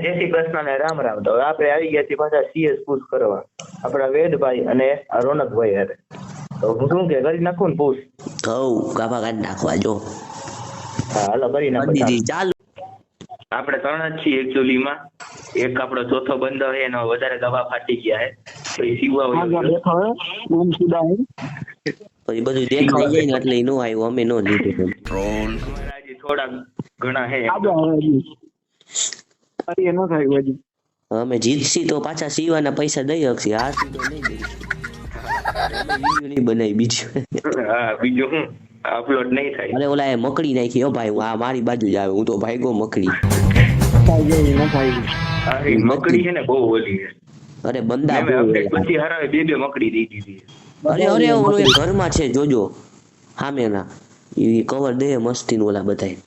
જય શ્રી કૃષ્ણ ને રામ રામ. તો હવે આપણે આવી ગયા છીએ પાછા CS પૂછ કરવા આપણા વેદભાઈ અને આ રોનકભાઈ હારે. તો હું શું કે કરી નાખું ને પૂછ? ગાભા કાઢી નાખવા જો. હા હાલો કરી નાખો ચાલુ. આપણે ત્રણ જ છીએ એકચ્યુઅલી માં. એક આપણો ચોથો બંદો છે એનો વધારે ગવા ફાટી ગયા છે તો એ સીવા પછી બધું દેખાઈ જાય ને એટલે નો આવ્યું, અમે નો લીધું. થોડા ઘણા છે અમે જીતશી તો પાછા સીવાના પૈસા દઈ શકશી, હારશી તો નહીં દઈ. નહીં બનાવી બીજું. હા બીજું શું અપલોડ નહીં થાય. અરે ઓલા એ મકડી નાખી હો ભાઈ, આ મારી બાજુ જ આવે, હું તો ભાઈગો મકડી. મકડી છે ને બહુ ઓલી છે. અરે બંદા પછી હરાવે બે મકડી દઈ દીધી. અરે ઓલો એક ઘરમાં છે જોજો સામેના, ઈ કવર દે મસ્તી નું ઓલા બધાય.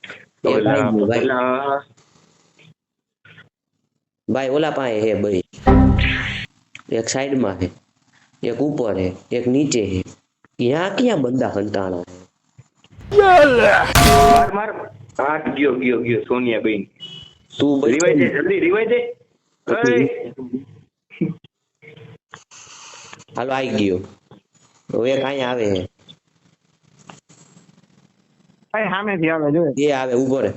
ભાઈ ઓલા પાસે હે ભાઈ, એક સાઈડ માં હે, એક ઉપર હે, એક નીચે હે. ક્યાં બંદા હંતાણા માર હાથ ગયો સોનિયા બેન. તું રિવાઈ દે જલ્દી રિવાઈ દે. હાલો આવી ગયો. હવે કાંઈ આવે હે સામેથી આવે જો એ આવે ઉભો રે.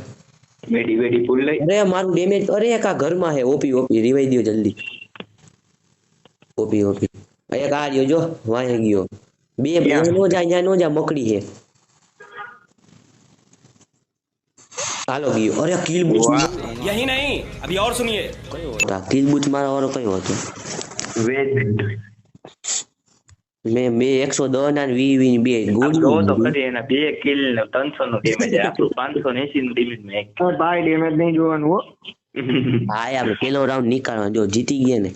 વેડી પુલ લઈ. અરે મારું ડેમેજ. અરે એક આ ઘરમાં હે. ઓપી રિવાઈ દયો જલ્દી. ઓપી એક આ રહ્યો જો વાય ગયો. બે નો જા મકડી હે. હાલો ગયો. અરે કિલ બૂચ यही नहीं अभी और सुनिए. કયો હતો કિલ બૂચ મારા વાળો કયો હતો? મેં 110 ના 20 બે ગોળી તો કરી એના 2 કિલ ને 300 નો ડેમેજ. આપણું 580 નું ડેમેજ મે ભાઈ ડેમેજ નહીં જોવાનું હો. હા આપણે પેલો રાઉન્ડ નીકાળવાનો, જો જીતી ગયા ને.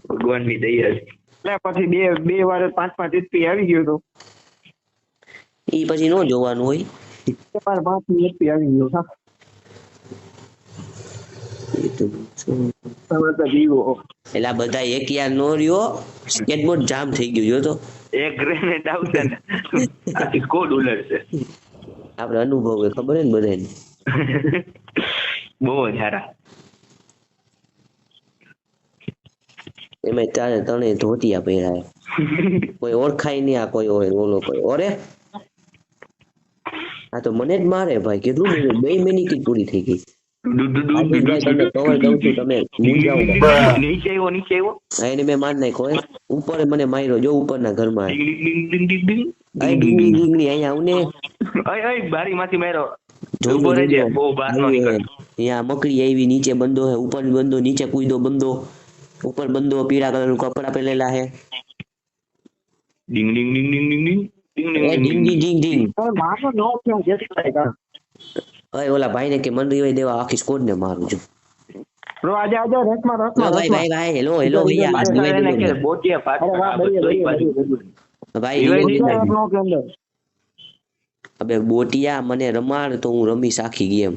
ભગવાન ની દયા છે. પછી બે વાર 5 એચપી આવી ગયો તો ઈ પછી નો જોવાનું હોય. 5 એચપી આવી ગયો. હા એલા બધા એક યાર નો રહ્યો, સ્કેટબોર્ડ જામ થઈ ગયું જો તો. એક ગ્રેનેડ આવશે ને આખી સ્કોડ ઉલટશે. આપણે અનુભવ હે, ખબર હે ને બધાને. બહુ સારા. એમાં ત્રણે ધોતિયા પહેરાય. કોઈ ઓળખાય નહીં. આ કોઈ હોય ઓલો કોઈ ઓરે. આ તો મને જ મારે ભાઈ. કેટલું 2 મિનિટ પૂરી થઈ ગઈ. એને મેં માર નાખ્યો. ઉપર મને માર્યો જો, ઉપરના ઘરમાં. અહીંયા આવને બારી માંથી માર્યો. અહીંયા મકડી આવી, નીચે બંદો હે, ઉપર બંદો, નીચે કૂદો બંદો, ઉપર બંદો પીળા કલર નું કપડા પહેરેલા હે. ડિંગ ડિંગ ડિંગ ડિંગ ડિંગ ડિંગ. અરે ઓલા ભાઈ ને કે મન રિવાઈ દેવા, આખી સ્કોડ ને મારું છું. બ્રો આજે રેસમાં ભાઈ હેલો અબે બોટિયા મને રમાડ તો હું રમીશ આખી ગેમ.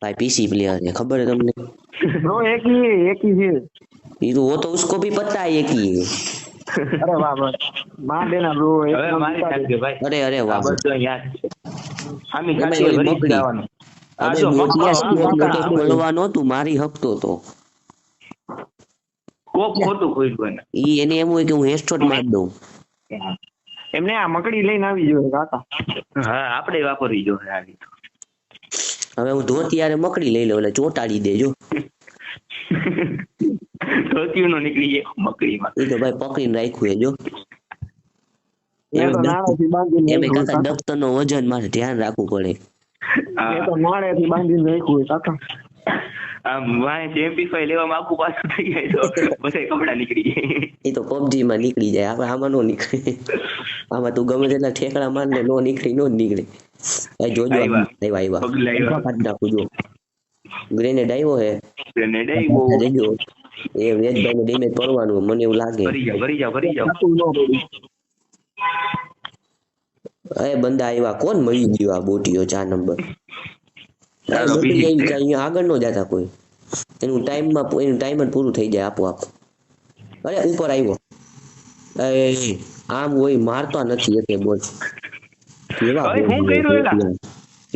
भाई पीसी प्लेयर है, खबर है तुमने? ब्रो एक ही है ये तो वो तो उसको भी पता है एक ही है. अरे वाह वाह मार देना ब्रो. अरे वाह बस तो यार हम બોલવાનો તું મારી હકતો તો કોક ખોટું ખોઈલું ઈ એને એમ હોય કે હું હેડશોટ મારી દઉં. એમને આ મકડી લઈને આવી જોઈએ કાકા. હા આપણે વાપરવી જોઈએ આવી. હવે હું ધોતિયારે મકડી લઈ લઉં એટલે ચોટાડી દેજો. ધોતિયું નો નીકળી જાય મકડીમાં. એ તો ભાઈ પકડીને રાખ્યું જો. કાકા દફતર નો વજન મારે ધ્યાન રાખવું પડે. એ તો માળેથી બાંધીને રાખ્યું કાકા. આમ વાય MP5 લેવામાં આખું પાછું થઈ જાય તો બધા કપડા નીકળી જાય. એ તો PUBG માં નીકળી જાય, આપણે આમાં નો નીકળે. આમાં તું ગમે તેટલા ઠેકડા માર ને નો નીકળે. એ જોજો આવ્યા કાઢ નાખું જો. ગ્રેનેડ આવ્યો હે. ગ્રેનેડ આવ્યો દેજો. એ વેદભાઈ ને ડેમેજ પડવાનું મને એવું લાગે. ભરી જાવ. એ બંદા આવ્યા. કોણ મળી ગયો આ બોટીઓ 4 નંબર? અહીંયા આગળ નો જતા કોઈ. એનું ટાઈમ જ પૂરું થઈ જાય આપોઆપ. અરે ઉપર આવ્યો. આમ હોય મારતો નથી એટલે બોલ.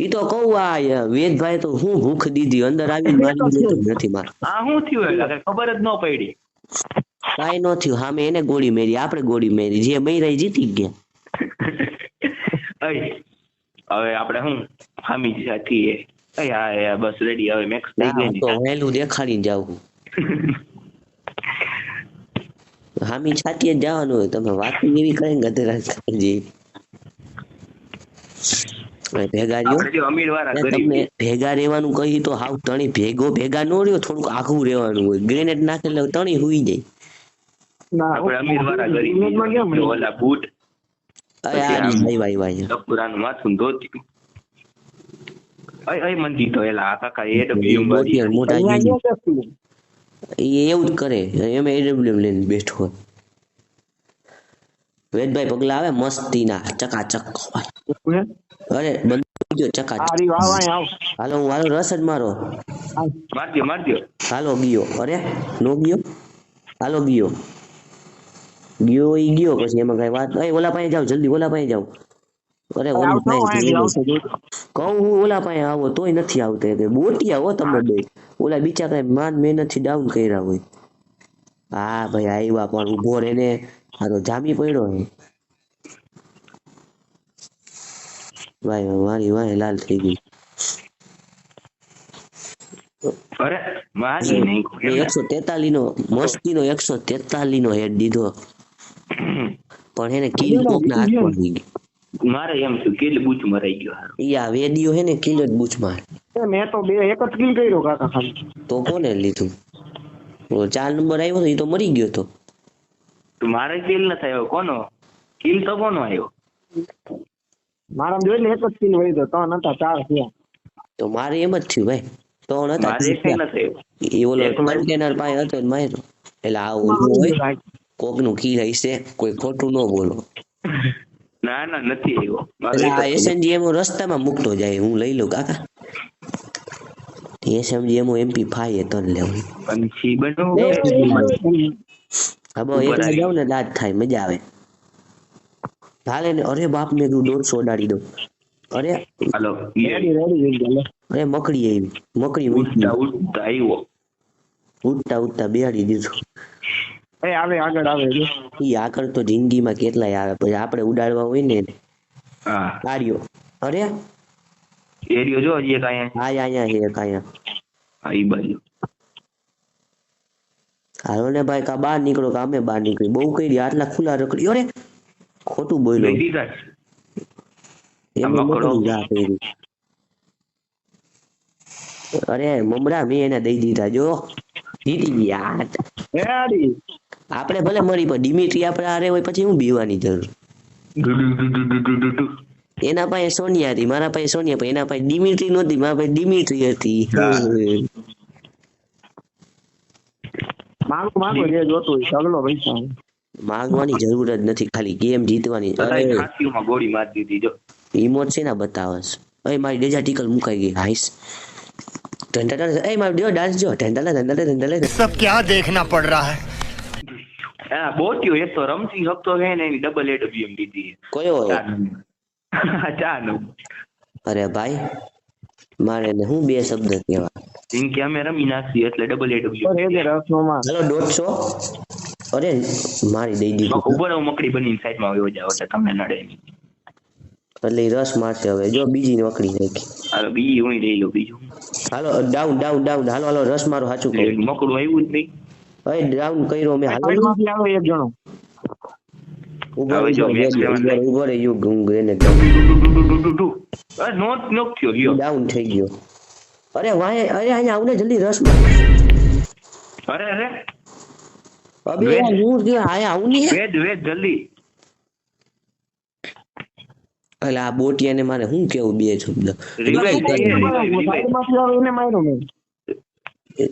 ઈ તો કહું આ વેદભાઈ તો હું ભૂખ દીધી અંદર આવીને મારી દીધું નથી માર આ શું થયું એટલે ખબર જ ન પડી. કાઈ ન થયું સામે એને ગોળી મારી આપણે ગોળી મારી જે મૈરાઈ જીતી ગયા. અય હવે આપણે શું હામી થઈએ. હા બસ રેડી હવે મેક્સ થઈ ગઈ તો વહેલું દેખાડીને જાવું. હામી છાતીએ જ જવાનું હોય તમે વાત એવી કઈ ગધેરા જેવી. ભેગા રહ્યો આપણે જો અમીર વાળા ગરીબ તમે ભેગા રહેવાનું કહી તો હાવ તણી ભેગા નો રહ્યો થોડુંક આઘું રહેવાનું હોય ગ્રેનેડ નાખે એટલે તણી હુઈ જાય. આપણે અમીર વાળા ગરીબ ઓલા બૂટ અરે ભાઈ ભાઈ ભાઈ ટપુરાનું માથું ધોતી અય મંદી તો એલા કાકા એડબ્લ્યુ મોટા એ એવું જ કરે એમ એડબ્લ્યુ લઈને બેઠો હોય. વેદભાઈ પગલા આવે મસ્તીના ચકાચક. અરે બંધ ચકાચક. હાલો હું હાલો રસ જ મારો મારજો હાલો ગયો. અરે નો ગયો હાલો ગયો ઈ ગયો પછી એમાં કઈ વાત ઓલા પાસે જાવ જલ્દી ઓલા પાસે જાવ. અરે કહું હું ઓલા પાસે આવો તોય નથી આવતા કે બોટિયા હો તમે બે ઓલા બીજા કઈ માન મહેનત થી ડાઉન કર્યા હોય. હા ભાઈ આવ્યા પણ ઉભો રે ને આ તો જામી પડ્યો હે ભાઈ મારી વાહે લાલ થઈ ગઈ. અરે મારી નહીં 143 નો મસ્તીનો 143 નો હેડ દીધો પણ એને કિલ કોક ના હાથમાં આવી ગઈ. મારે એમ થયું કિલ બૂચ મરાઈ ગયો હારો. ઈ આ વેડિયો હે ને કિલ જ બૂચ માર. મેં તો એક જ કિલ કર્યો કાકા ખાલી. તો કોને લીધું? ઓ 4 નંબર આવ્યો તો ઈ તો મરી ગયો તો. મારે કિલ ન થયો કોનો કિલ તો કોનો આવ્યો? મારા જોઈ ને એક જ કિલ વળી તો 3 નતા 4 થયા. તો મારે એમ જ થયું ભાઈ 3 હતા. મારે કઈ ન થયો. એ ઓલો કન્ટેનર પાસે હતો ને માર્યો. એટલે આ ઓલું હોય કોક નું કિલ હશે કોઈ ખોટું ન બોલો. ના નથી આવ્યો. આ એસએમજી એમ રસ્તામાં મૂકતો જાય હું લઈ લઉં કાકા. એસએમજી એમ MP5 એ તન લેવું પંછી બનો હવે એકલા જાવ ને દાદ થાય મજા આવે. હાલે ને અરે બાપ ને તું 150 ઉડાડી દઉં. અરે હાલો અરે મકડી આવી મકડી ઉડતા આવ્યો ઉડતા બેહાડી દીધું. આવે આગળ આવે ઈ આગળ તો જિંદગીમાં કેટલાય આવે પછી આપણે ઉડાડવા હોય ને હા આર્યો. અરે એરિયો જો હજી અહીંયા છે કાયા હા ઈ બાજુ. હાલો ને ભાઈ કા બહાર નીકળો કે અમે બહાર નીકળી બહુ કરી આટલા ખુલ્લા રખડી. અરે ખોટું બોલ્યો અરે મમરા મેં એને દઈ દીધા જો જીતી ગયા. આપણે ભલે મળી પણ ડિમિટ્રી આપણે હારે હોય પછી હું બીવાની જરૂર. એના પાસે સોનિયા હતી મારા પાસે સોનિયા પણ એના પાસે ડિમિટ્રી નહોતી મારા પાસે ડિમિટ્રી હતી. માંગવાની જરૂર જ નથી ખાલી ગેમ જીતવાની. ગોળી મારી દીધી જો ઇમોટ છે ને બતાવસ. અરે મારી ડેજા ટીકલ મુકાઈ ગઈ હાઈસ ઢંઢા એ મારો ડિયો ડાન્સ જો ઢંઢા सब क्या देखना पड़ रहा है. હા બોટ્યો એક તો રમતી શકતો હે ને એની ડબલ એડબ્લ્યુએમ દીધી. કયો 4 નંબર. અરે ભાઈ મારે ને હું બે શબ્દ કહેવા જેમ કે અમે રમી નાખી એટલે ડબલ એડબ્લ્યુએમ. હાલો 150. અરે મારી દઈ દીધું. ઉપર હું મકડી બનીને સાઈડમાં આવ્યો જાવ એટલે તમને નડે નહીં. એટલે રસ મારશે હવે જો બીજી મકડી નાખી. હાલો બીજી હું લઈ લો બીજું. હાલો ડાઉન હાલો રસ મારો સાચું કહું મકડું આવ્યું જ નહીં. હવે ડાઉન કર્યો મેં હાલો એક જણો ઉભો રે યુ ગ્રેનેડ નોક થયો લ્યો ડાઉન થઈ ગયો. અરે વાય અરે અહીંયા આવને જલ્દી રસ માર. અરે અબે હું જે આયા આવું ની વેદ જલ્દી. એટલે આ બોટિયાને મારે શું કેવું બે શબ્દ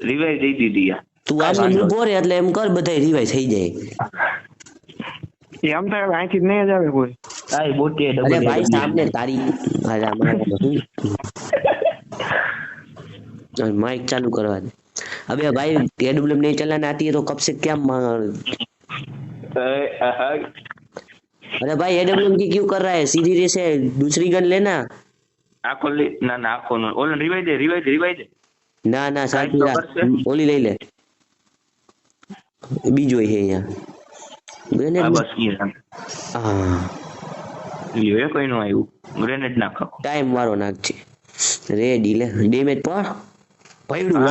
રિવાઇવ દઈ દીધી. તું આમ ઉભો રે એટલે એમ કર બધાય રિવાઇવ થઈ જાય. એમ થાય અહીંથી નહીં જ આવે કોઈ. તારી બોટીએ અરે ભાઈ સામને તારી माइक चालू करवा दे। अबे भाई एडब्ल्यूएम नहीं चलाना आती है तो कब से क्या अरे भाई एडब्ल्यूएम की क्यों कर रहा है, सीधी रेस है, दूसरी गन लेना। આખો ના ના આખો નો ઓલો રિવાઈ દે ના ના શાંતિ કાંઈક તો રાખ કરશે. ઓલી લઈ લે બીજો છે અહીંયા ગ્રેનેડ આ બસ ઈ હા લ્યો એ કોઈ નો આવ્યું ગ્રેનેડ નાખો ટાઈમ વાળો નાખજે રેડી લે ડેમેજ પડ્યું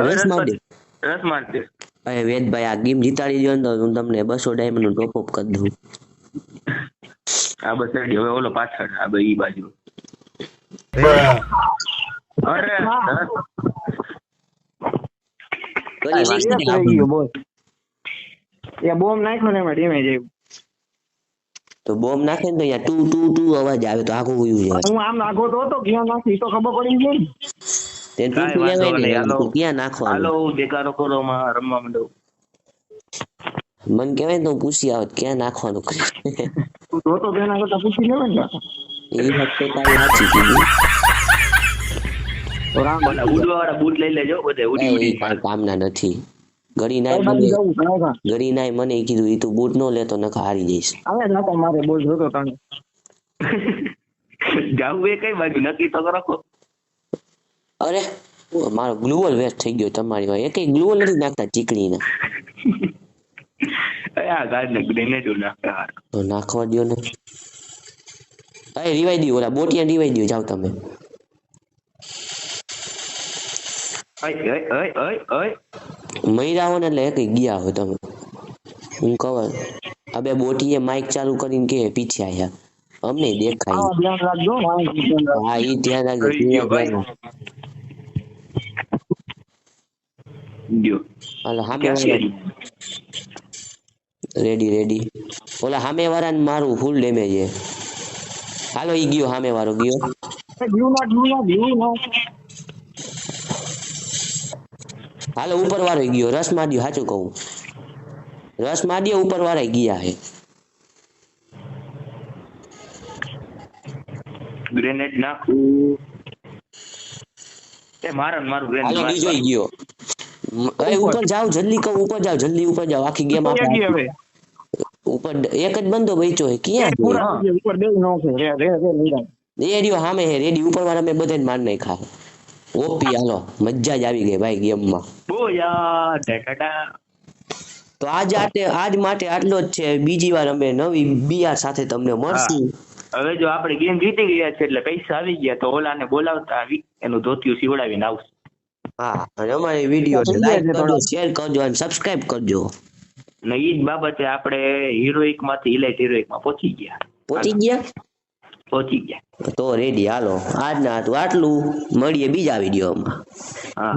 રસ માર દે રસ માર દે અરે વેદભાઈ આ ગેમ જીતાડી દો ને તો હું તમને 200 ડાયમંડ નું ટોપ અપ કરી દઉં આ બસ રેડી હવે ઓલો પાછળ આ બે ઈ બાજુ અરે કરી નાખ ને થઈ આપણે. ગયું બોલ એ બોમ્બ નાખ્યો ને એમાં ડેમેજ આવ્યું તો બોમ્બ નાખે ને તો અહીંયા ટુ ટુ ટુ અવાજ આવે તો આખું ગયું જાય હું આમ નાખો તો ક્યાં નાખી તો ખબર પડી ગઈ ને. તે કાંઈ તૂટી વાંધો આવે ને નહીં, હાલો. તું ક્યાં નાખવાનું હાલો દેકારો કરો માં રમવા માંડો મન કહેવાય ને તો હું પૂછી આવત ક્યાં નાખવાનું તું જોતો તો એના કરતા પૂછી લેવાય ને એ વખતે તારી સાચી કીધી તો રામ ઓલા ઉડવા વાળા બૂટ લઈ લેજો બધે ઉડી એ ઉડી કાંઈ કામના નથી ઘડી નાય બાજુ મને જવું કાકા ઘડી નાય મને ઈ કીધું ઈ તું બૂટ નો લેતો નખા હારી જઈશ આવે જાતા મારે બોલ જોતો તને જાવું એ કઈ બાજુ નક્કી તો કરો અરે મારો ગ્લુઅલ વેસ્ટ થઈ ગયો તમારી વાય એકેય ગ્લુઅલ નથી નાખતા ચીકણીના આ ગાડ ને ગ્રેનેડ નાખતા તો નાખવા દ્યો ને અરે રિવાઈ દ્યો ઓલા બોટિયા રિવાઈ દ્યો જાવ તમે ઓય મહિરા હો ને એટલે એકેય ગયા હોય તમે હું કહું આ બે બોટીએ માઇક ચાલુ કરીને કે પીછે આયા અમને દેખાય આવા ધ્યાન રાખજો હા ઈ ધ્યાન રાખજો ગયો ભાઈ. જો હાલો સામે ક્યાં છે? રેડી ઓલા સામે વાળાને મારું ફૂલ ડેમેજ છે હાલો ઈ ગયો સામે વાળો ગયો ગ્લુ ના હાલો ઉપર વાળો ગયો રસ માં દ્યો સાચું કહું રસ માં દ્યો ઉપર વાળા ગયા હે ગ્રેનેડ નાખું એ મારું હાલો ગ્રેનેડ બીજો ઈ ગયો અરે ઉપર જાવ જલ્દી કહું ઉપર જાવ આખી ગેમ આપણે હવે ઉપર એક જ બંદો બચ્યો હે ક્યાં છે? પૂરા ઉપર બે નો છે રે લીધા એ રહ્યો સામે હે રેડી ઉપર વાળા મેં બધાને માર નાખ્યા ઓપી હાલો મજા જ આવી ગઈ ભાઈ ગેમમાં બોયા ટાટા તો આજ માટે આટલો જ છે બીજી વાર અમે નવી બીઆર સાથે તમને મળશું હવે જો આપણે ગેમ જીતી ગયા છે એટલે પૈસા આવી ગયા તો ઓલાને બોલાવતા આવી એનું ધોતિયું સીવડાવીને આવશે હા અને અમારી વિડીયો લાઈક કરજો શેર કરજો અને સબસ્ક્રાઇબ કરજો ને ઈ જ બાબતે આપણે હિરોઇક માંથી ઇલાઇટ હિરોઇક માં પહોંચી ગયા તો રેડી હાલો આજના હતું આટલું મળીએ બીજા વિડીયોમાં હા